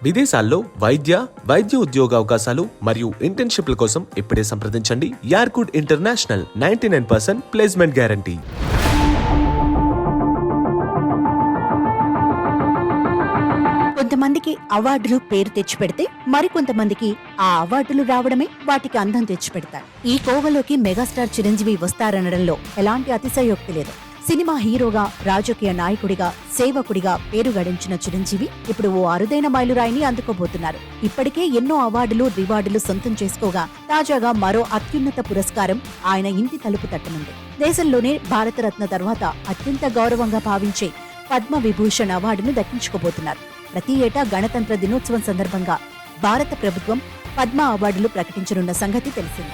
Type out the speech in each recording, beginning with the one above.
విదేశాల్లో వైద్య ఉద్యోగ అవకాశాలు మరియు ఇంటర్న్షిప్ల కోసం ఇప్పుడే సంప్రదించండి యార్కుడ్ ఇంటర్నేషనల్ 99% ప్లేస్మెంట్ గ్యారంటీ. కొంతమందికి అవార్డులు పేరు తెచ్చిపెడితే మరికొంతమందికి ఆ అవార్డులు రావడమే వాటికి అందం తెచ్చిపెడతాయి. ఈ కోవలోకి మెగాస్టార్ చిరంజీవి వస్తారనడంలో ఎలాంటి అతిశయోక్తి లేదు. సినిమా హీరోగా, రాజకీయ నాయకుడిగా, సేవకుడిగా పేరు గడించిన చిరంజీవి ఇప్పుడు ఓ అరుదైన మైలురాయిని అందుకోబోతున్నారు. ఇప్పటికే ఎన్నో అవార్డులు, రివార్డులు సొంతం చేసుకోగా తాజాగా మరో అత్యున్నత పురస్కారం ఆయన ఇంటి తలుపు తట్టనుంది. దేశంలోనే భారతరత్న తర్వాత అత్యంత గౌరవంగా భావించే పద్మ విభూషణ్ అవార్డును దక్కించుకోబోతున్నారు. ప్రతి ఏటా గణతంత్ర దినోత్సవం సందర్భంగా భారత ప్రభుత్వం పద్మ అవార్డులు ప్రకటించనున్న సంగతి తెలిసింది.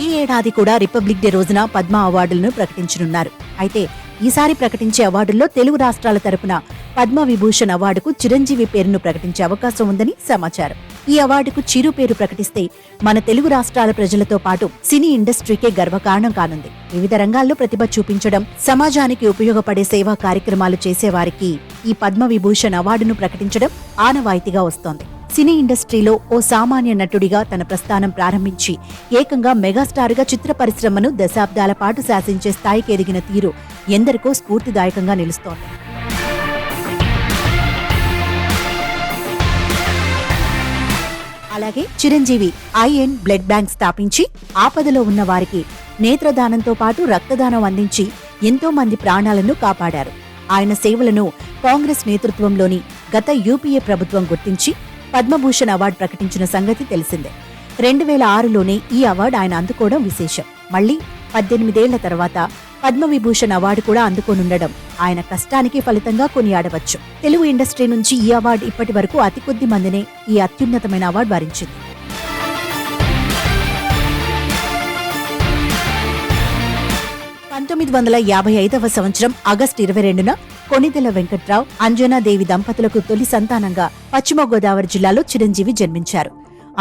ఈ ఏడాది కూడా రిపబ్లిక్ డే రోజున పద్మ అవార్డులను ప్రకటించనున్నారు. అయితే ఈసారి ప్రకటించే అవార్డుల్లో తెలుగు రాష్ట్రాల తరపున పద్మ విభూషణ్ అవార్డుకు చిరంజీవి పేరును ప్రకటించే అవకాశం ఉందని సమాచారం. ఈ అవార్డుకు చిరు పేరు ప్రకటిస్తే మన తెలుగు రాష్ట్రాల ప్రజలతో పాటు సినీ ఇండస్ట్రీకే గర్వకారణం కానుంది. వివిధ రంగాల్లో ప్రతిభ చూపించడం, సమాజానికి ఉపయోగపడే సేవా కార్యక్రమాలు చేసేవారికి ఈ పద్మ విభూషణ్ అవార్డును ప్రకటించడం ఆనవాయితీగా వస్తోంది. సినీ ఇండస్ట్రీలో ఓ సామాన్య నటుడిగా తన ప్రస్థానం ప్రారంభించి ఏకంగా మెగాస్టార్గా చిత్ర పరిశ్రమను దశాబ్దాల పాటు శాసించే స్థాయికి ఎదిగిన తీరు ఎందరికో స్ఫూర్తిదాయకంగా నిలుస్తోంది. అలాగే చిరంజీవి ఐఎన్ బ్లడ్ బ్యాంక్ స్థాపించి ఆపదలో ఉన్న వారికి నేత్రదానంతో పాటు రక్తదానం అందించి ఎంతో మంది ప్రాణాలను కాపాడారు. ఆయన సేవలను కాంగ్రెస్ నేతృత్వంలోని గత యూపీఏ ప్రభుత్వం గుర్తించి పద్మభూషణ్ అవార్డు ప్రకటించిన సంగతి తెలిసిందే. 2006లోనే ఈ అవార్డు ఆయన అందుకోవడం విశేషం. మళ్లీ 18 ఏళ్ల తర్వాత పద్మవిభూషణ్ అవార్డు కూడా అందుకోనుండడం ఆయన కష్టానికి ఫలితంగా కొనియాడవచ్చు. తెలుగు ఇండస్ట్రీ నుంచి ఈ అవార్డు ఇప్పటి వరకు అతి కొద్ది మందినే ఈ అత్యున్నతమైన అవార్డు వరించింది. సంవత్సరం ఆగస్టు 22న కొణిదెల వెంకట్రావు, అంజనాదేవి దంపతులకు తొలి సంతానంగా పశ్చిమ గోదావరి జిల్లాలో చిరంజీవి జన్మించారు.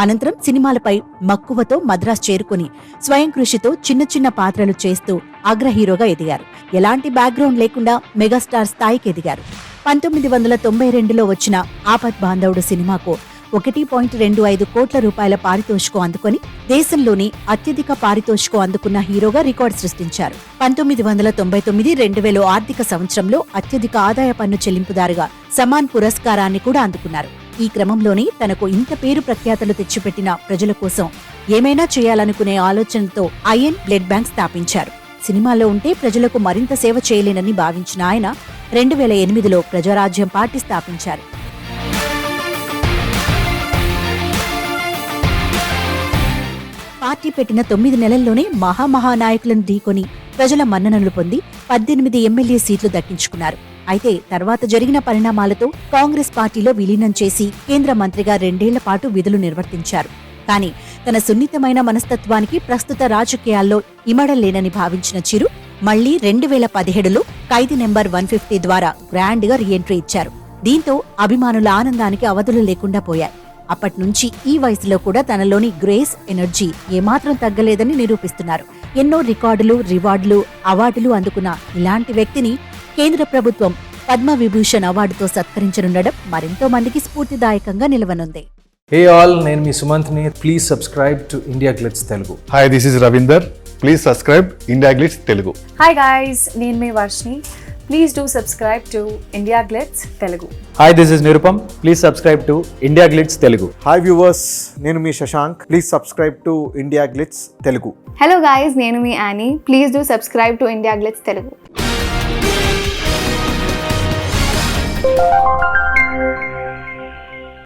అనంతరం సినిమాలపై మక్కువతో మద్రాస్ చేరుకుని స్వయం కృషితో చిన్న చిన్న పాత్రలు చేస్తూ అగ్ర హీరోగా ఎదిగారు. ఎలాంటి బ్యాక్గ్రౌండ్ లేకుండా మెగాస్టార్ స్థాయికి ఎదిగారు. 1992లో వచ్చిన ఆపద్ బాంధవుడు సినిమాకు 1.25 కోట్ల రూపాయల పారితోషికం అందుకొని దేశంలోని అత్యధిక పారితోషికం అందుకున్న హీరోగా రికార్డు సృష్టించారు. 1999-2000 ఆర్థిక సంవత్సరంలో అత్యధిక ఆదాయ పన్ను చెల్లింపుదారుగా సమాన్ పురస్కారాన్ని కూడా అందుకున్నారు. ఈ క్రమంలోనే తనకు ఇంత పేరు ప్రఖ్యాతలు తెచ్చిపెట్టిన ప్రజల కోసం ఏమైనా చేయాలనుకునే ఆలోచనతో ఐఎన్ బ్లడ్ బ్యాంక్ స్థాపించారు. సినిమాలో ఉంటే ప్రజలకు మరింత సేవ చేయలేనని భావించిన ఆయన 2008లో ప్రజారాజ్యం పార్టీ స్థాపించారు. పార్టీ పెట్టిన 9 నెలల్లోనే మహానాయకులను ఢీకొని ప్రజల మన్ననలు పొంది 18 ఎమ్మెల్యే సీట్లు దక్కించుకున్నారు. అయితే తర్వాత జరిగిన పరిణామాలతో కాంగ్రెస్ పార్టీలో విలీనం చేసి కేంద్ర మంత్రిగా 2 ఏళ్ల పాటు విధులు నిర్వర్తించారు. కానీ తన సున్నితమైన మనస్తత్వానికి ప్రస్తుత రాజకీయాల్లో ఇమడలేనని భావించిన చిరు మళ్లీ 2017లో ఖైదీ నెంబర్ 150 ద్వారా గ్రాండ్ గా రీఎంట్రీ ఇచ్చారు. దీంతో అభిమానుల ఆనందానికి అవధులు లేకుండా పోయాయి. అప్పట్నుంచి ఈ వయసులో కూడా తనలోని గ్రేస్, ఎనర్జీ ఏమాత్రం తగ్గలేదని నిరూపిస్తున్నారు. ఎన్నో రికార్డులు, రివార్డులు, అవార్డులు అందుకున్న ఇలాంటి వ్యక్తిని కేంద్ర ప్రభుత్వం పద్మ విభూషణ్ అవార్డుతో సత్కరించనుండడం మరెంతో మందికి స్ఫూర్తిదాయకంగా నిలవనుంది. Hey all, నేను మీ సుమంత్ని. Please subscribe to IndiaGlitz Telugu. Hi, this is Ravinder. Please subscribe IndiaGlitz Telugu. Hi guys, నేను మీ Varshini. Please do subscribe to IndiaGlitz Telugu. Hi, this is Nirupam. Please subscribe to IndiaGlitz Telugu. Hi viewers, నేను మీ Shashank. Please subscribe to IndiaGlitz Telugu. Hello guys, నేను మీ Annie. Please do subscribe to IndiaGlitz Telugu.